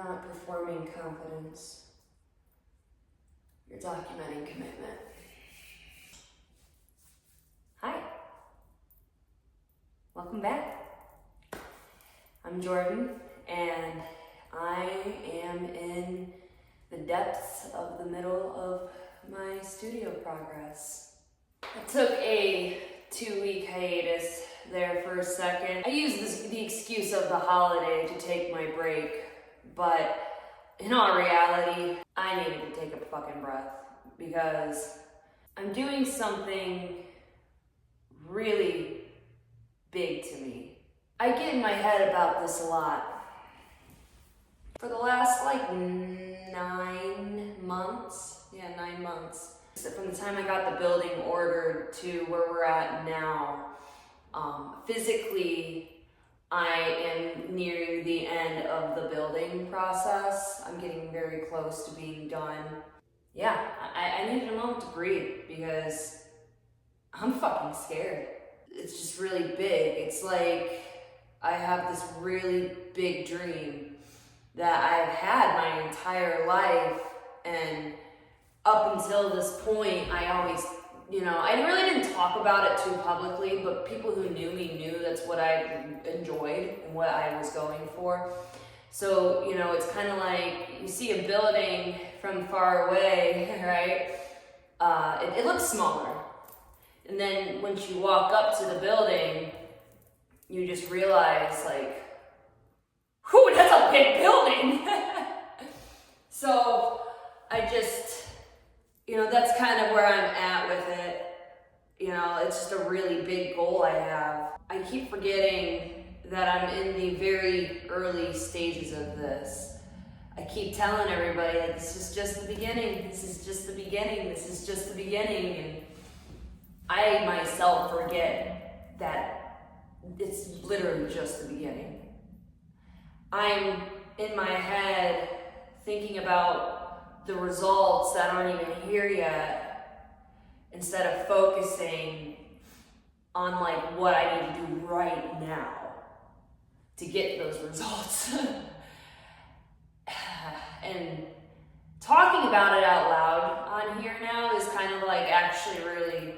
not performing confidence. You're documenting commitment. Hi. Welcome back. I'm Jordan, and I am in the depths of the middle of my studio progress. I took a 2-week hiatus there for a second. I used the excuse of the holiday to take my break, but in all reality, I needed to take a fucking breath because I'm doing something really big to me. I get in my head about this a lot. For the last 9 months, 9 months, from the time I got the building ordered to where we're at now, physically, I am nearing the end of the building process. I'm getting very close to being done. Yeah, I needed a moment to breathe because I'm fucking scared. It's just really big. It's like I have this really big dream that I've had my entire life, and up until this point, I always, I really didn't talk about it too publicly, but people who knew me knew that's what I enjoyed and what I was going for. So, it's kind of like you see a building from far away, right? It looks smaller. And then once you walk up to the building, you just realize, whew, that's a big building. So I just, that's kind of where I'm at with it. It's just a really big goal I have. I keep forgetting that I'm in the very early stages of this. I keep telling everybody, this is just the beginning. This is just the beginning. This is just the beginning. And I myself forget that it's literally just the beginning. I'm in my head thinking about the results that aren't even here yet, instead of focusing on what I need to do right now to get those results. And talking about it out loud on here now is kind of actually really,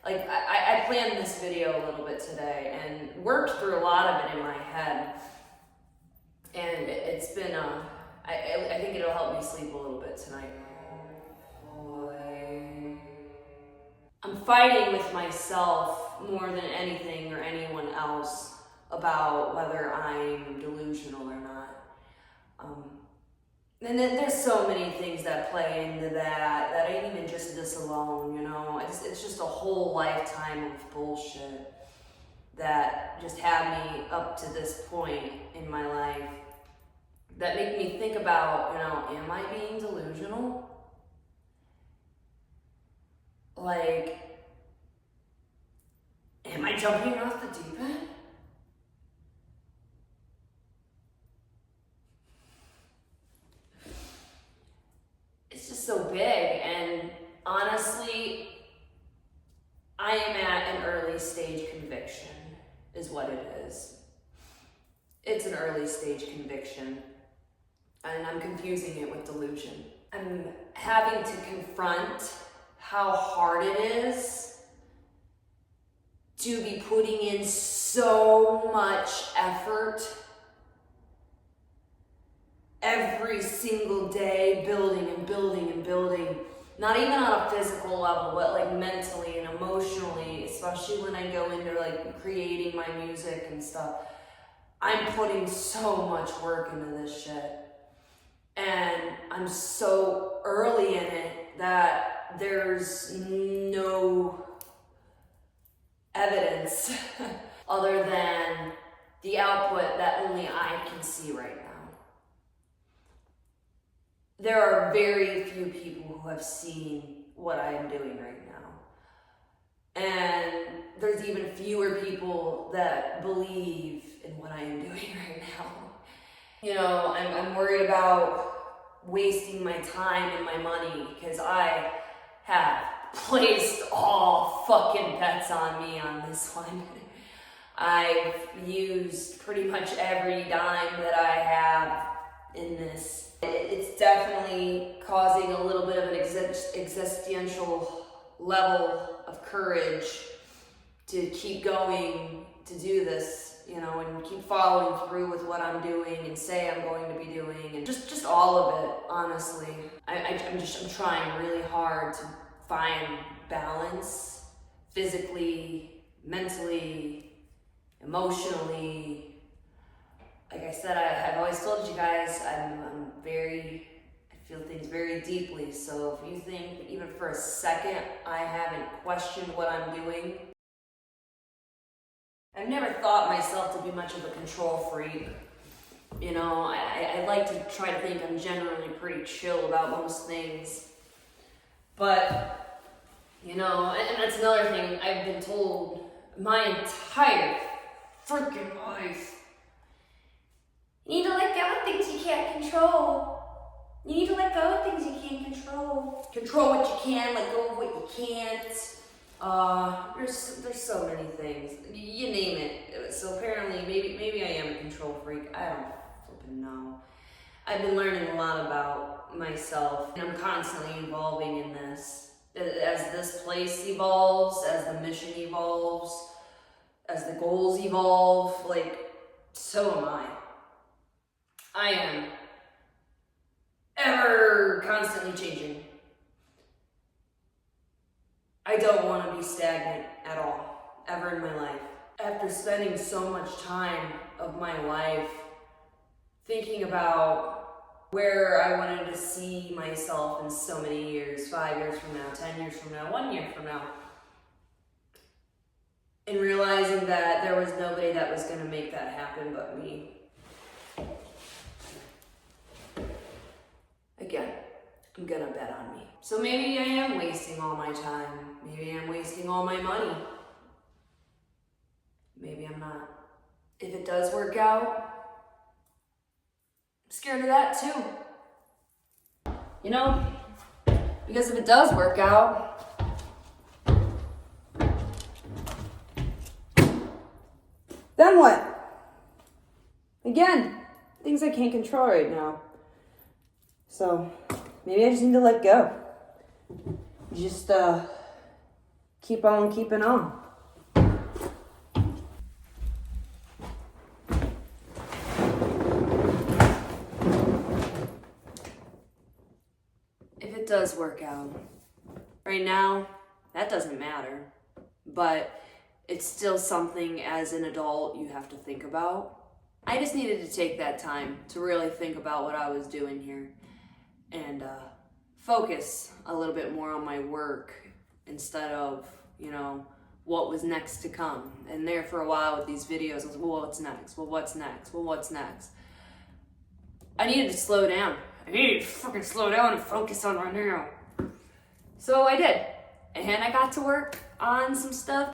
I planned this video a little bit today and worked through a lot of it in my head. And it's been, I think it'll help me sleep a little bit tonight. I'm fighting with myself more than anything or anyone else about whether I'm delusional or not. And then there's so many things that play into that ain't even just this alone, It's just a whole lifetime of bullshit that just had me up to this point in my life that make me think about, am I being delusional? Am I jumping off the deep end? It's just so big, and honestly, I am at an early stage conviction, is what it is. It's an early stage conviction, and I'm confusing it with delusion. I'm having to confront how hard it is to be putting in so much effort every single day, building and building and building, not even on a physical level, but mentally and emotionally, especially when I go into creating my music and stuff. I'm putting so much work into this shit. And I'm so early in it that there's no evidence other than the output that only I can see right now. There are very few people who have seen what I am doing right now. And there's even fewer people that believe in what I am doing right now. I'm worried about wasting my time and my money because I have placed all fucking bets on me on this one. I've used pretty much every dime that I have in this. It's definitely causing a little bit of an existential level of courage to keep going, to do this, you know, and keep following through with what I'm doing and say I'm going to be doing, and just all of it, honestly. I'm trying really hard to find balance physically, mentally, emotionally. Like I said, I've always told you guys, I feel things very deeply. So if you think even for a second I haven't questioned what I'm doing, I've never thought myself to be much of a control freak. You know, I like to try to think I'm generally pretty chill about most things. But, you know, and that's another thing I've been told my entire freaking life. You need to let go of things you can't control. You need to let go of things you can't control. Control what you can, let go of what you can't. There's so many things. You name it. So apparently, maybe I am a control freak. I don't flipping know. I've been learning a lot about myself, and I'm constantly evolving in this. As this place evolves, as the mission evolves, as the goals evolve, like, so am I. I am ever constantly changing. I don't want to be stagnant at all, ever in my life. After spending so much time of my life thinking about where I wanted to see myself in so many years, 5 years from now, 10 years from now, 1 year from now, and realizing that there was nobody that was going to make that happen but me. Again, I'm gonna bet on me. So maybe I am wasting all my time. Maybe I'm wasting all my money. Maybe I'm not. If it does work out, I'm scared of that too. You know, because if it does work out, then what? Again, things I can't control right now. So maybe I just need to let go. Just keep on keeping on. If it does work out, right now, that doesn't matter. But it's still something as an adult you have to think about. I just needed to take that time to really think about what I was doing here. And focus a little bit more on my work instead of, you know, what was next to come. And there for a while with these videos, I was like, well, what's next? Well, what's next? Well, what's next? I needed to slow down. I needed to fucking slow down and focus on right now. So I did. And I got to work on some stuff.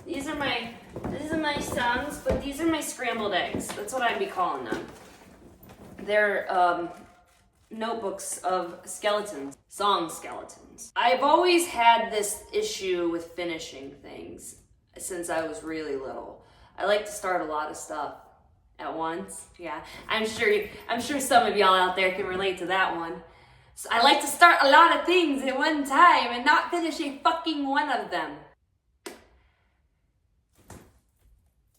These are my songs, but these are my scrambled eggs. That's what I'd be calling them. They're, notebooks of skeletons, song skeletons. I've always had this issue with finishing things since I was really little. I like to start a lot of stuff at once. Yeah, I'm sure some of y'all out there can relate to that one. So I like to start a lot of things at one time and not finish a fucking one of them.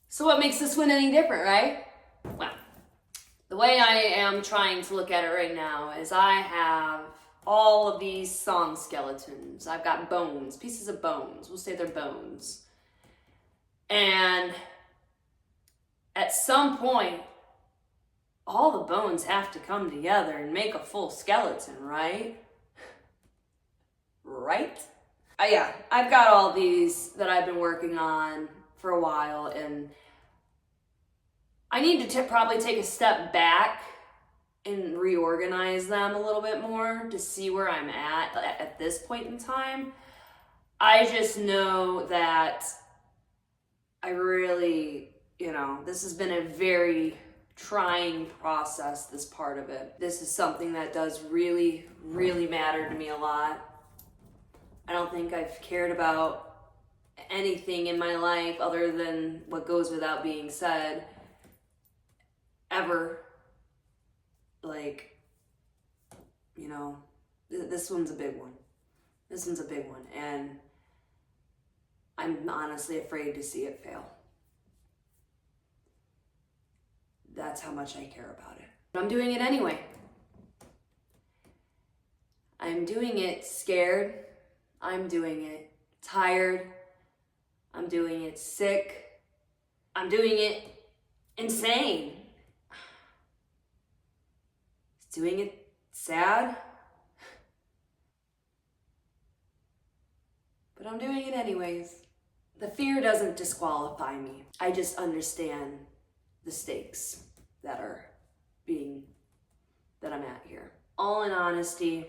So what makes this one any different, right? Well, the way I am trying to look at it right now is I have all of these song skeletons. I've got bones, pieces of bones. We'll say they're bones. And at some point, all the bones have to come together and make a full skeleton, right? Right? Yeah, I've got all these that I've been working on for a while, and I need to probably take a step back and reorganize them a little bit more to see where I'm at this point in time. I just know that I really, you know, this has been a very trying process, this part of it. This is something that does really, really matter to me a lot. I don't think I've cared about anything in my life other than what goes without being said ever. like, you know, this one's a big one. This one's a big one, and I'm honestly afraid to see it fail. That's how much I care about it. But I'm doing it anyway. I'm doing it scared. I'm doing it tired. I'm doing it sick. I'm doing it insane. Doing it sad. But I'm doing it anyways. The fear doesn't disqualify me. I just understand the stakes that I'm at here. All in honesty,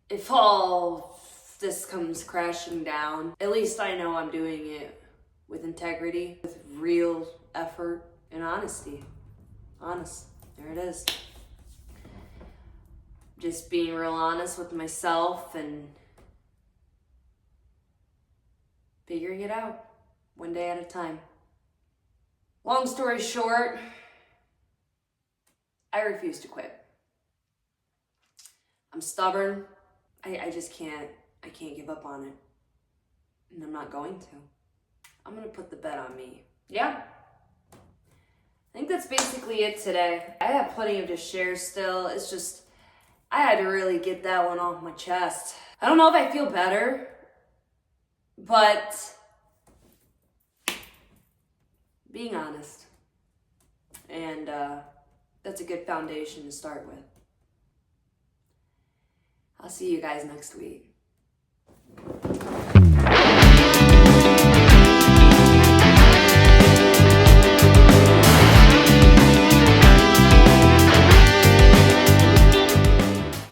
if all this comes crashing down, at least I know I'm doing it with integrity, with real effort and honesty. Honest, there it is. Just being real honest with myself and figuring it out one day at a time. Long story short, I refuse to quit. I'm stubborn. I just can't give up on it. And I'm not going to. I'm gonna put the bet on me. Yeah. I think that's basically it today. I have plenty to share still. It's just, I had to really get that one off my chest. I don't know if I feel better, but being honest. And that's a good foundation to start with. I'll see you guys next week.